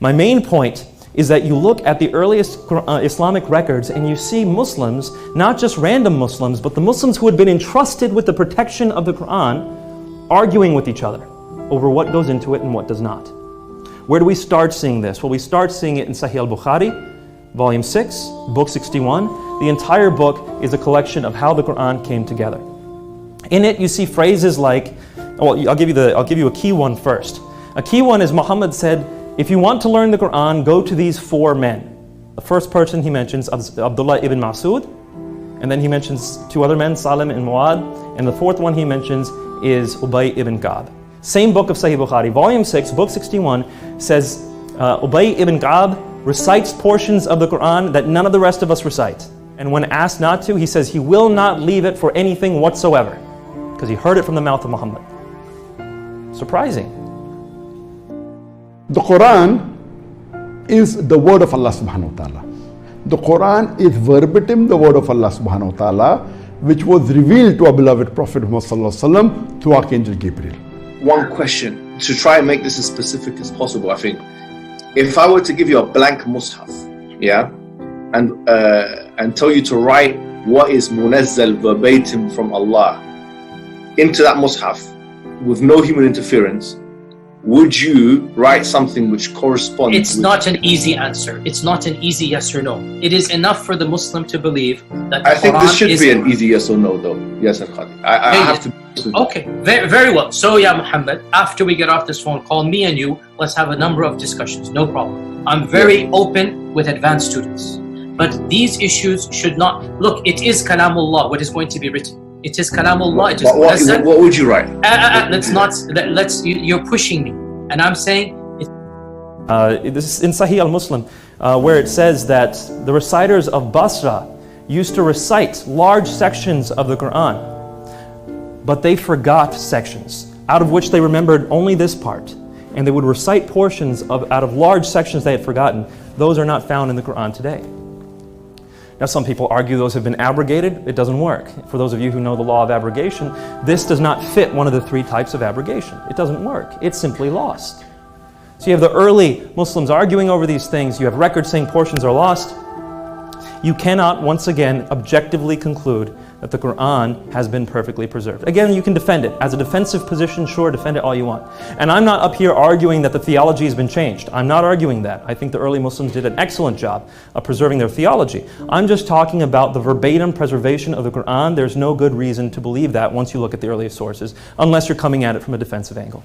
My main point is that you look at the earliest Islamic records and you see Muslims, not just random Muslims, but the Muslims who had been entrusted with the protection of the Quran, arguing with each other over what goes into it and what does not. Where do we start seeing this? Well, we start seeing it in Sahih al-Bukhari, Volume 6, Book 61. The entire book is a collection of how the Quran came together. In it, you see phrases like, well, I'll give you a key one first. A key one is Muhammad said, if you want to learn the Quran, go to these 4 men. The first person he mentions is Abdullah ibn Mas'ud, and then he mentions 2 other men, Salim and Mu'ad, and the 4th one he mentions is Ubay ibn Ka'b. Same book of Sahih Bukhari, Volume 6, Book 61, says Ubay ibn Ka'b recites portions of the Quran that none of the rest of us recite. And when asked not to, he says he will not leave it for anything whatsoever, because he heard it from the mouth of Muhammad. Surprising. The Quran is the word of Allah subhanahu wa ta'ala. The Quran is verbatim the word of Allah subhanahu wa ta'ala, which was revealed to our beloved Prophet Muhammad sallallahu alaihi wasallam through Archangel Gabriel. One question, to try and make this as specific as possible, I think. If I were to give you a blank mushaf, yeah, and tell you to write what is munazzal verbatim from Allah into that mushaf with no human interference, would you write something which corresponds? It's not an easy answer. It's not an easy yes or no. It is enough for the Muslim to believe that I think this should be an easy yes or no, though. Yes, Khadi. I have to. Okay, very well. So, yeah, Muhammad, after we get off this phone call, me and you, let's have a number of discussions. No problem. I'm very open with advanced students. But these issues should not... Look, it is Kalamullah, what is going to be written. It is Kalamullah. It is what would you write? You're pushing me. And I'm saying... This is in Sahih al-Muslim, where it says that the reciters of Basra used to recite large sections of the Quran, but they forgot sections, out of which they remembered only this part. And they would recite portions out of large sections they had forgotten. Those are not found in the Quran today. Now, some people argue those have been abrogated. It doesn't work. For those of you who know the law of abrogation, this does not fit one of the 3 types of abrogation. It doesn't work. It's simply lost. So you have the early Muslims arguing over these things. You have records saying portions are lost. You cannot, once again, objectively conclude that the Quran has been perfectly preserved. Again, you can defend it. As a defensive position, sure, defend it all you want. And I'm not up here arguing that the theology has been changed. I'm not arguing that. I think the early Muslims did an excellent job of preserving their theology. I'm just talking about the verbatim preservation of the Quran. There's no good reason to believe that once you look at the earliest sources, unless you're coming at it from a defensive angle.